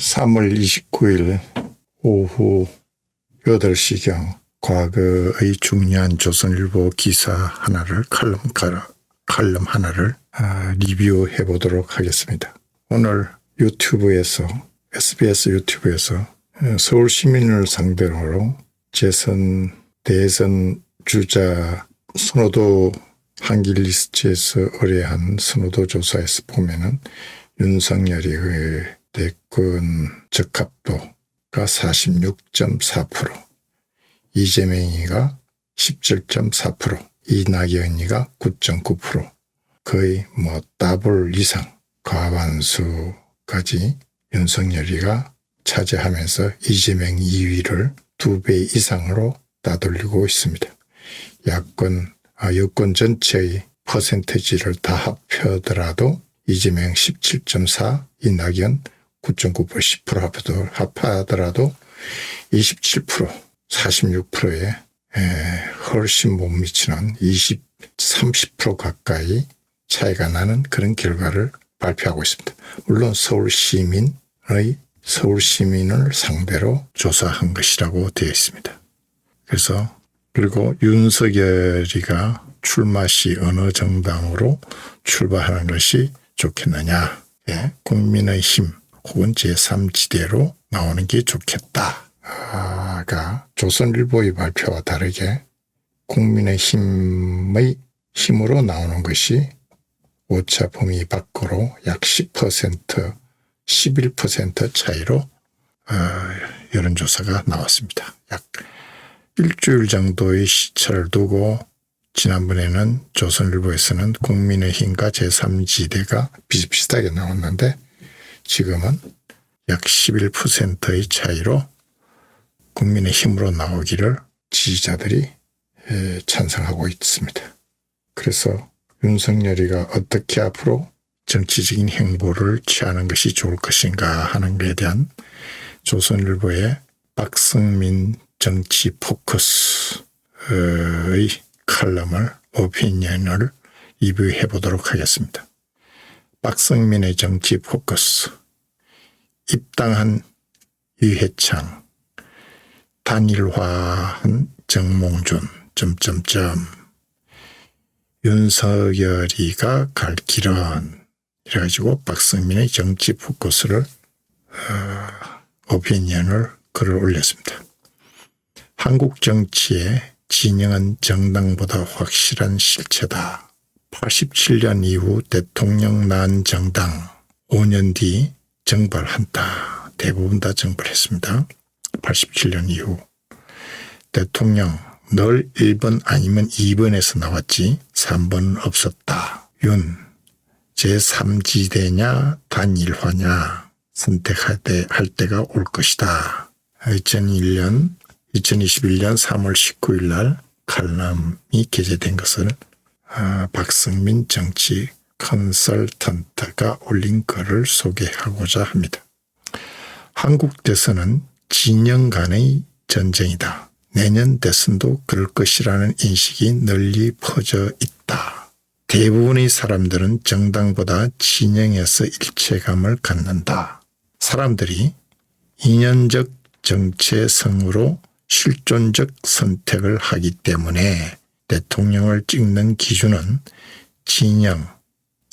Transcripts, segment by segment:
3월 29일 오후 8시경 과거의 중요한 조선일보 기사 하나를 칼럼 하나를 리뷰해 보도록 하겠습니다. 오늘 유튜브에서 SBS 유튜브에서 서울 시민을 상대로 대선 주자 선호도 한기 리스트에서 의뢰한 선호도 조사에서 보면은 윤석열이 대권 적합도가 46.4%, 이재명이가 17.4%, 이낙연이가 9.9%, 거의 더블 이상 과반수까지 윤석열이가 차지하면서 이재명 2위를 2배 이상으로 따돌리고 있습니다. 여권 전체의 퍼센티지를 다 합하더라도 이재명 17.4, 이낙연 9.9%, 10% 합하더라도 27%, 46%에 훨씬 못 미치는 30% 가까이 차이가 나는 그런 결과를 발표하고 있습니다. 물론 서울 시민을 상대로 조사한 것이라고 되어 있습니다. 그리고 윤석열이가 출마 시 어느 정당으로 출마하는 것이 좋겠느냐, 국민의힘 혹은 제3지대로 나오는 게 좋겠다가 조선일보의 발표와 다르게 국민의힘의 힘으로 나오는 것이 오차 범위 밖으로 약 10%, 11% 차이로 여론조사가 나왔습니다. 약 일주일 정도의 시차를 두고 지난번에는 조선일보에서는 국민의힘과 제3지대가 비슷비슷하게 나왔는데 지금은 약 11%의 차이로 국민의힘으로 나오기를 지지자들이 찬성하고 있습니다. 그래서 윤석열이가 어떻게 앞으로 정치적인 행보를 취하는 것이 좋을 것인가 하는 것에 대한 조선일보의 박성민 정치 포커스의 칼럼을 오피니언을 리뷰해 보도록 하겠습니다. 박성민의 정치 포커스. 입당한 유해창, 단일화한 정몽준, 윤석열이가 갈 길은, 이래가지고 박성민의 정치 포커스를 오피니언을 글을 올렸습니다. 한국 정치의 진영은 정당보다 확실한 실체다. 87년 이후 대통령 난 정당 5년 뒤 정발한다. 대부분 다 정발했습니다. 87년 이후 대통령 늘 1번 아니면 2번에서 나왔지 3번은 없었다. 윤 제3지대냐 단일화냐 선택할 때가 올 것이다. 2021년 3월 19일 날 칼럼이 게재된 것을 박성민 정치 컨설턴트가 올린 글을 소개하고자 합니다. 한국 대선은 진영 간의 전쟁이다. 내년 대선도 그럴 것이라는 인식이 널리 퍼져 있다. 대부분의 사람들은 정당보다 진영에서 일체감을 갖는다. 사람들이 이념적 정체성으로 실존적 선택을 하기 때문에 대통령을 찍는 기준은 진영,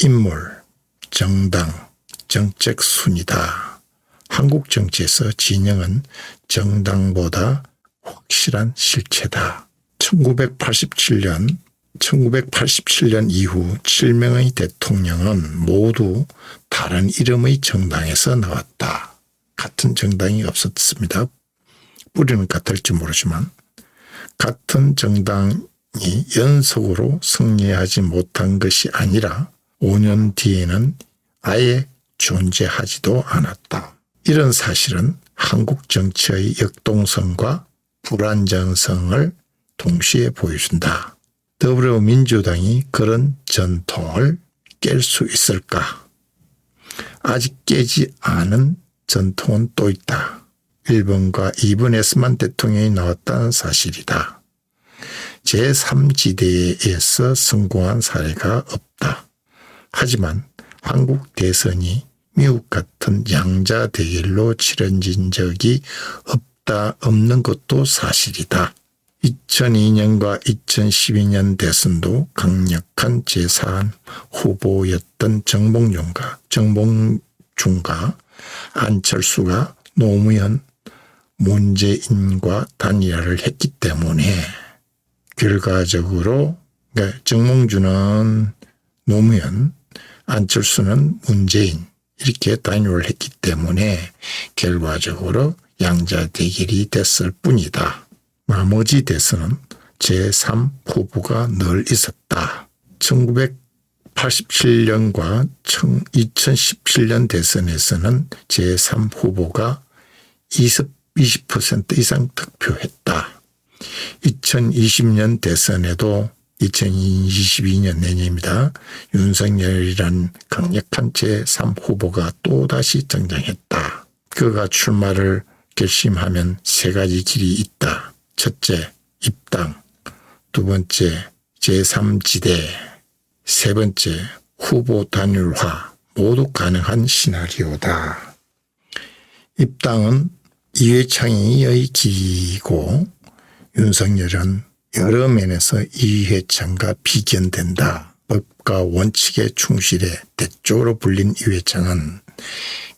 인물, 정당, 정책 순이다. 한국 정치에서 진영은 정당보다 확실한 실체다. 1987년 이후 7명의 대통령은 모두 다른 이름의 정당에서 나왔다. 같은 정당이 없었습니다. 뿌리는 같을지 모르지만 같은 정당이 연속으로 승리하지 못한 것이 아니라 5년 뒤에는 아예 존재하지도 않았다. 이런 사실은 한국 정치의 역동성과 불안정성을 동시에 보여준다. 더불어민주당이 그런 전통을 깰 수 있을까? 아직 깨지 않은 전통은 또 있다. 1번과 2번에서만 대통령이 나왔다는 사실이다. 제3지대에서 성공한 사례가 없다. 하지만 한국 대선이 미국 같은 같은 양자 대결로 치러진 적이 없는 것도 사실이다. 2002년과 2012년 대선도 강력한 제3 후보였던 정봉준과 안철수가 노무현, 문재인과 단일화를 했기 때문에 결과적으로 정봉준은 노무현, 안철수는 문재인 이렇게 단일화를 했기 때문에 결과적으로 양자 대결이 됐을 뿐이다. 나머지 대선은 제3 후보가 늘 있었다. 1987년과 2017년 대선에서는 제3 후보가 20% 이상 득표했다. 2020년 대선에도 2022년 내년입니다. 윤석열이란 강력한 제3 후보가 또다시 등장했다. 그가 출마를 결심하면 세 가지 길이 있다. 첫째, 입당. 두 번째, 제3지대. 세 번째, 후보 단일화. 모두 가능한 시나리오다. 입당은 이회창의 길이고 윤석열은 여러 면에서 이회창과 비견된다. 법과 원칙에 충실해 대쪽으로 불린 이회창은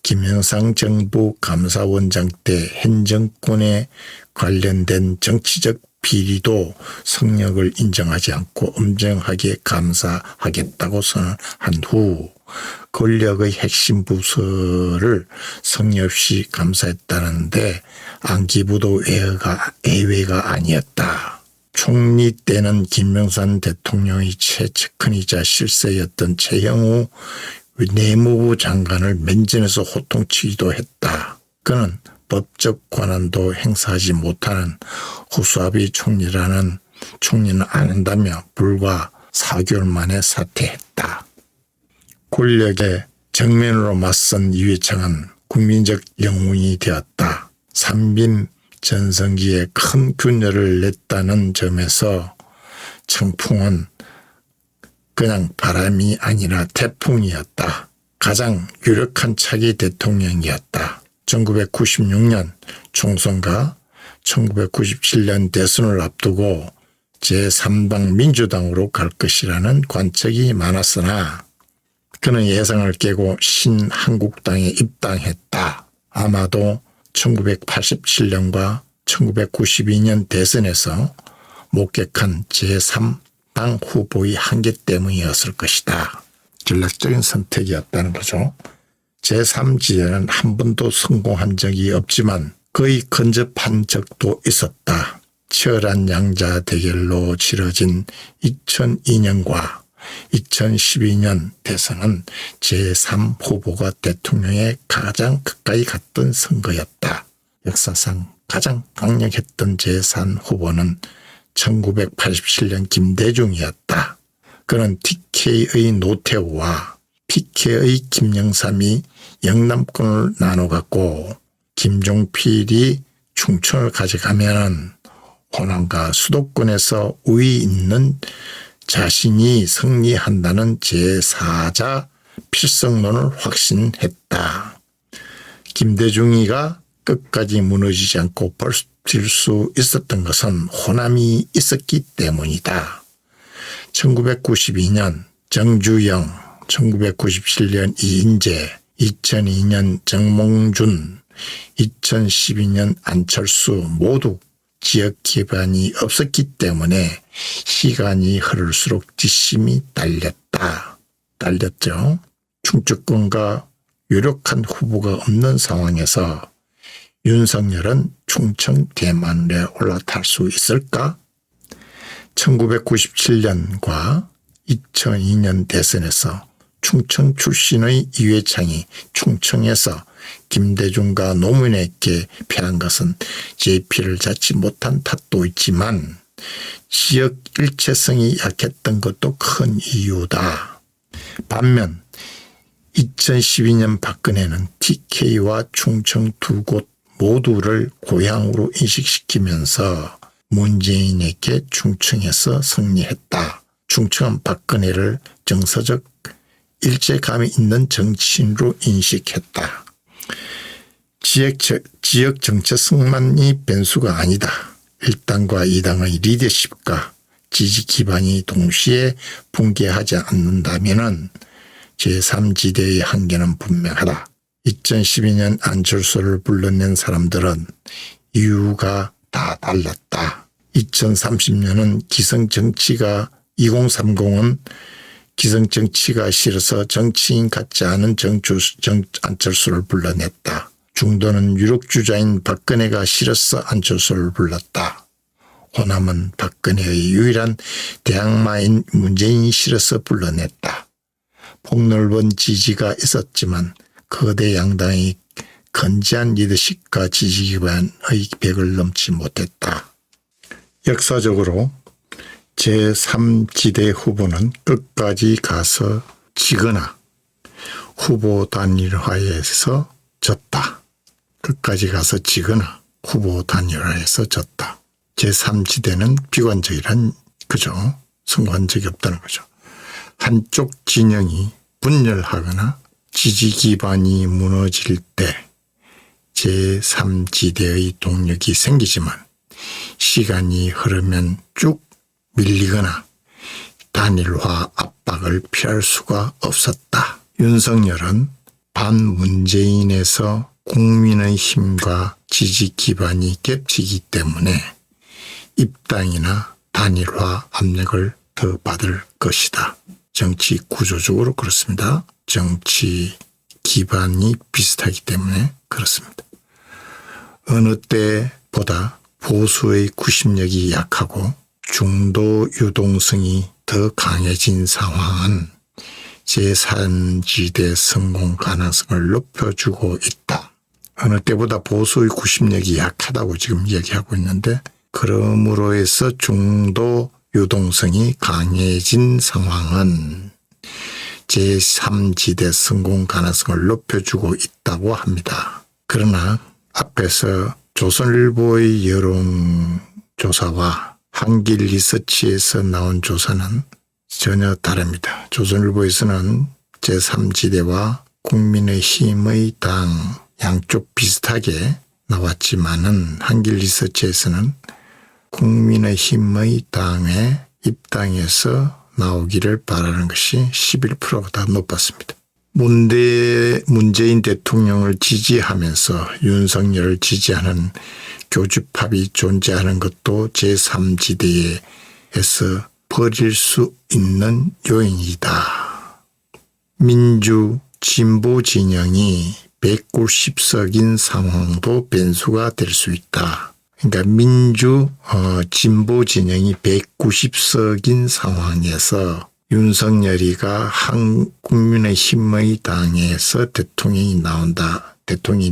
김영삼 정부 감사원장 때 현 정권에 관련된 정치적 비리도 성역을 인정하지 않고 엄정하게 감사하겠다고 선언한 후 권력의 핵심 부서를 성의 없이 감사했다는데 안기부도 예외가 아니었다. 총리 때는 김영삼 대통령의 최측근이자 실세였던 최영우 내무부 장관을 면전에서 호통치기도 했다. 그는 법적 권한도 행사하지 못하는 후수아비 총리는 안 한다며 불과 4개월 만에 사퇴했다. 권력에 정면으로 맞선 이회창은 국민적 영웅이 되었다. 삼김 전성기에 큰 균열을 냈다는 점에서 청풍은 그냥 바람이 아니라 태풍이었다. 가장 유력한 차기 대통령이었다. 1996년 총선과 1997년 대선을 앞두고 제3당 민주당으로 갈 것이라는 관측이 많았으나 그는 예상을 깨고 신한국당에 입당했다. 아마도 1987년과 1992년 대선에서 목격한 제3당 후보의 한계 때문이었을 것이다. 전략적인 선택이었다는 거죠. 제3지대는 한 번도 성공한 적이 없지만 거의 근접한 적도 있었다. 치열한 양자 대결로 치러진 2002년과 2012년 대선은 제3 후보가 대통령에 가장 가까이 갔던 선거였다. 역사상 가장 강력했던 제3 후보는 1987년 김대중이었다. 그는 TK의 노태우와 PK의 김영삼이 영남권을 나눠갔고 김종필이 충청을 가져가면 호남과 수도권에서 우위 있는 자신이 승리한다는 제4자 필성론을 확신했다. 김대중이가 끝까지 무너지지 않고 버틸 수 있었던 것은 호남이 있었기 때문이다. 1992년 정주영, 1997년 이인재, 2002년 정몽준, 2012년 안철수 모두 지역 기반이 없었기 때문에 시간이 흐를수록 뒷심이 딸렸죠. 충청권과 유력한 후보가 없는 상황에서 윤석열은 충청 대만에 올라탈 수 있을까? 1997년과 2002년 대선에서 충청 출신의 이회창이 충청에서 김대중과 노무현에게 패한 것은 JP를 잡지 못한 탓도 있지만 지역 일체성이 약했던 것도 큰 이유다. 반면 2012년 박근혜는 TK와 충청 두 곳 모두를 고향으로 인식시키면서 문재인에게 충청에서 승리했다. 충청은 박근혜를 정서적 일체감이 있는 정치인으로 인식했다. 지역 정체성만이 변수가 아니다. 1당과 2당의 리더십과 지지 기반이 동시에 붕괴하지 않는다면 제3지대의 한계는 분명하다. 2012년 안철수를 불러낸 사람들은 이유가 다 달랐다. 2030년은 기성정치가 2030은 기성정치가 싫어서 정치인 같지 않은 안철수를 불러냈다. 중도는 유력주자인 박근혜가 싫어서 안철수를 불렀다. 호남은 박근혜의 유일한 대항마인 문재인이 싫어서 불러냈다. 폭넓은 지지가 있었지만 거대 양당의 건재한 리더십과 지지 기반의 벽을 넘지 못했다. 역사적으로 제3지대 후보는 끝까지 가서 지거나 후보 단일화에서 졌다. 끝까지 가서 지거나 후보 단일화에서 졌다. 제3지대는 비관적이란 거죠. 성공한 적이 없다는 거죠. 한쪽 진영이 분열하거나 지지 기반이 무너질 때 제3지대의 동력이 생기지만 시간이 흐르면 쭉 밀리거나 단일화 압박을 피할 수가 없었다. 윤석열은 반문재인에서 국민의힘과 지지 기반이 겹치기 때문에 입당이나 단일화 압력을 더 받을 것이다. 정치 구조적으로 그렇습니다. 정치 기반이 비슷하기 때문에 그렇습니다. 어느 때보다 보수의 구심력이 약하고 중도 유동성이 더 강해진 상황은 제3지대 성공 가능성을 높여주고 있다. 어느 때보다 보수의 구심력이 약하다고 지금 얘기하고 있는데 그러므로 해서 중도 유동성이 강해진 상황은 제3지대 성공 가능성을 높여주고 있다고 합니다. 그러나 앞에서 조선일보의 여론조사와 한길리서치에서 나온 조사는 전혀 다릅니다. 조선일보에서는 제3지대와 국민의힘의 당 양쪽 비슷하게 나왔지만은 한길리서치에서는 국민의힘의 당에 입당해서 나오기를 바라는 것이 11%보다 높았습니다. 문재인 대통령을 지지하면서 윤석열을 지지하는 교집합이 존재하는 것도 제3지대에서 버릴 수 있는 요인이다. 민주 진보 진영이 190석인 상황도 변수가 될 수 있다. 그러니까 민주 진보 진영이 190석인 상황에서 윤석열이가 국민의힘의 당에서 대통령이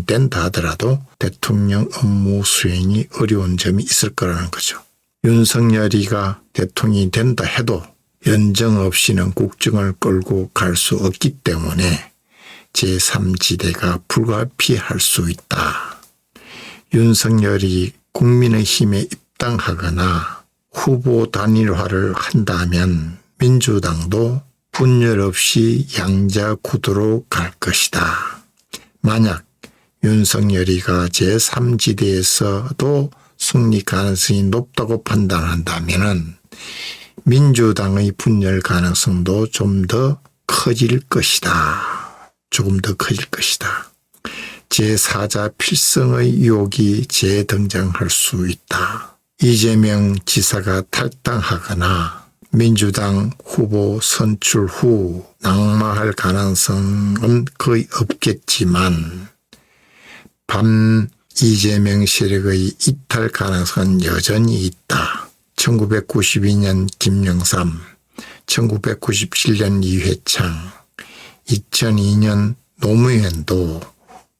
된다 하더라도 대통령 업무 수행이 어려운 점이 있을 거라는 거죠. 윤석열이가 대통령이 된다 해도 연정 없이는 국정을 끌고 갈 수 없기 때문에 제3지대가 불가피할 수 있다. 윤석열이 국민의힘에 입당하거나 후보 단일화를 한다면 민주당도 분열 없이 양자 구도로 갈 것이다. 만약 윤석열이가 제3지대에서도 승리 가능성이 높다고 판단한다면 민주당의 분열 가능성도 좀 더 커질 것이다. 조금 더 커질 것이다. 제4자 필성의 유혹이 재등장할 수 있다. 이재명 지사가 탈당하거나 민주당 후보 선출 후 낙마할 가능성은 거의 없겠지만 반 이재명 세력의 이탈 가능성은 여전히 있다. 1992년 김영삼, 1997년 이회창, 2002년 노무현도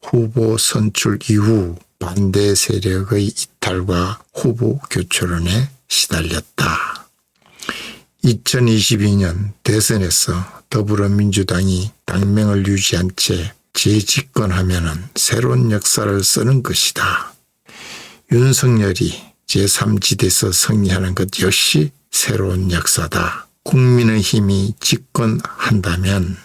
후보 선출 이후 반대 세력의 이탈과 후보 교체론에 시달렸다. 2022년 대선에서 더불어민주당이 당명을 유지한 채 재집권하면 새로운 역사를 쓰는 것이다. 윤석열이 제3지대에서 승리하는 것 역시 새로운 역사다. 국민의힘이 집권한다면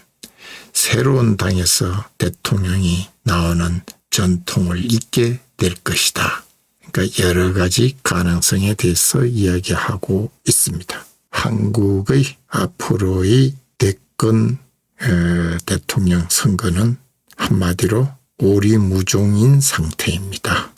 새로운 당에서 대통령이 나오는 전통을 잇게 될 것이다. 그러니까 여러 가지 가능성에 대해서 이야기하고 있습니다. 한국의 앞으로의 대권 대통령 선거는 한마디로 오리무중인 상태입니다.